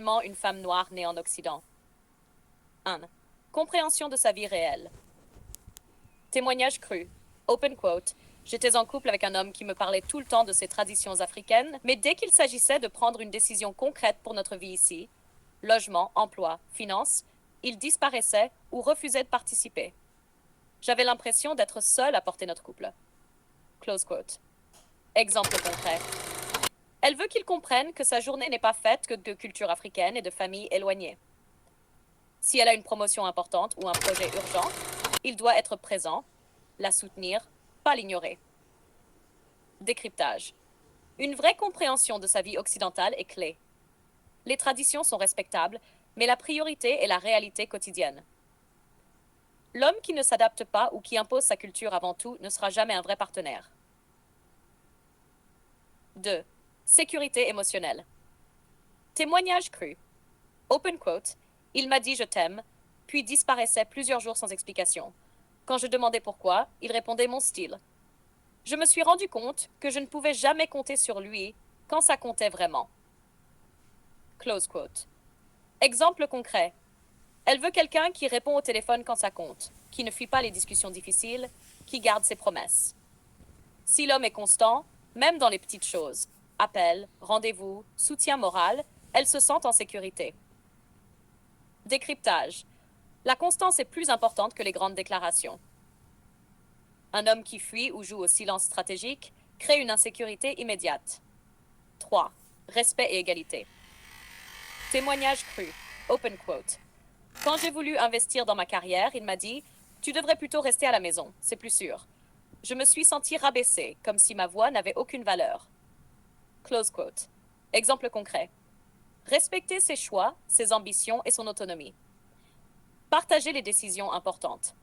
seulement une femme noire née en Occident. 1. Compréhension de sa vie réelle. Témoignage cru. Open quote. J'étais en couple avec un homme qui me parlait tout le temps de ses traditions africaines, mais dès qu'il s'agissait de prendre une décision concrète pour notre vie ici, logement, emploi, finances, il disparaissait ou refusait de participer. J'avais l'impression d'être seule à porter notre couple. Close quote. Exemple concret. Elle veut qu'il comprenne que sa journée n'est pas faite que de culture africaine et de familles éloignées. Si elle a une promotion importante ou un projet urgent, il doit être présent, la soutenir, pas l'ignorer. Décryptage. Une vraie compréhension de sa vie occidentale est clé. Les traditions sont respectables, mais la priorité est la réalité quotidienne. L'homme qui ne s'adapte pas ou qui impose sa culture avant tout ne sera jamais un vrai partenaire. 2. Sécurité émotionnelle. Témoignage cru. Open quote. Il m'a dit je t'aime, puis disparaissait plusieurs jours sans explication. Quand je demandais pourquoi, il répondait mon style. Je me suis rendu compte que je ne pouvais jamais compter sur lui quand ça comptait vraiment. Close quote. Exemple concret. Elle veut quelqu'un qui répond au téléphone quand ça compte, qui ne fuit pas les discussions difficiles, qui garde ses promesses. Si l'homme est constant, même dans les petites choses, appel, rendez-vous, soutien moral, elle se sent en sécurité. Décryptage. La constance est plus importante que les grandes déclarations. Un homme qui fuit ou joue au silence stratégique crée une insécurité immédiate. 3. Respect et égalité. Témoignage cru. Open quote. Quand j'ai voulu investir dans ma carrière, il m'a dit « Tu devrais plutôt rester à la maison, c'est plus sûr. » Je me suis senti rabaissée, comme si ma voix n'avait aucune valeur. Close quote. Exemple concret. Respecter ses choix, ses ambitions et son autonomie. Partager les décisions importantes.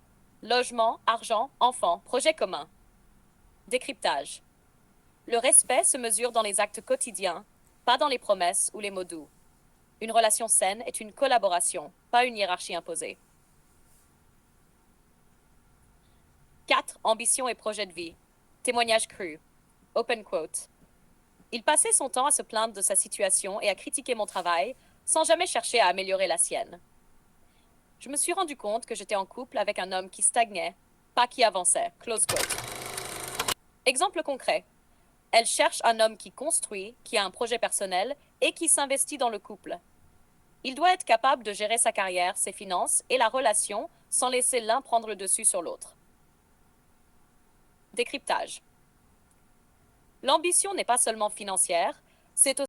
Logement, argent, enfants, projets communs. Décryptage. Le respect se mesure dans les actes quotidiens, pas dans les promesses ou les mots doux. Une relation saine est une collaboration, pas une hiérarchie imposée. 4. Ambition et projet de vie. Témoignage cru. Open quote. Il passait son temps à se plaindre de sa situation et à critiquer mon travail, sans jamais chercher à améliorer la sienne. Je me suis rendu compte que j'étais en couple avec un homme qui stagnait, pas qui avançait. Close quote. Exemple concret. Elle cherche un homme qui construit, qui a un projet personnel et qui s'investit dans le couple. Il doit être capable de gérer sa carrière, ses finances et la relation sans laisser l'un prendre le dessus sur l'autre. Décryptage. L'ambition n'est pas seulement financière, c'est aussi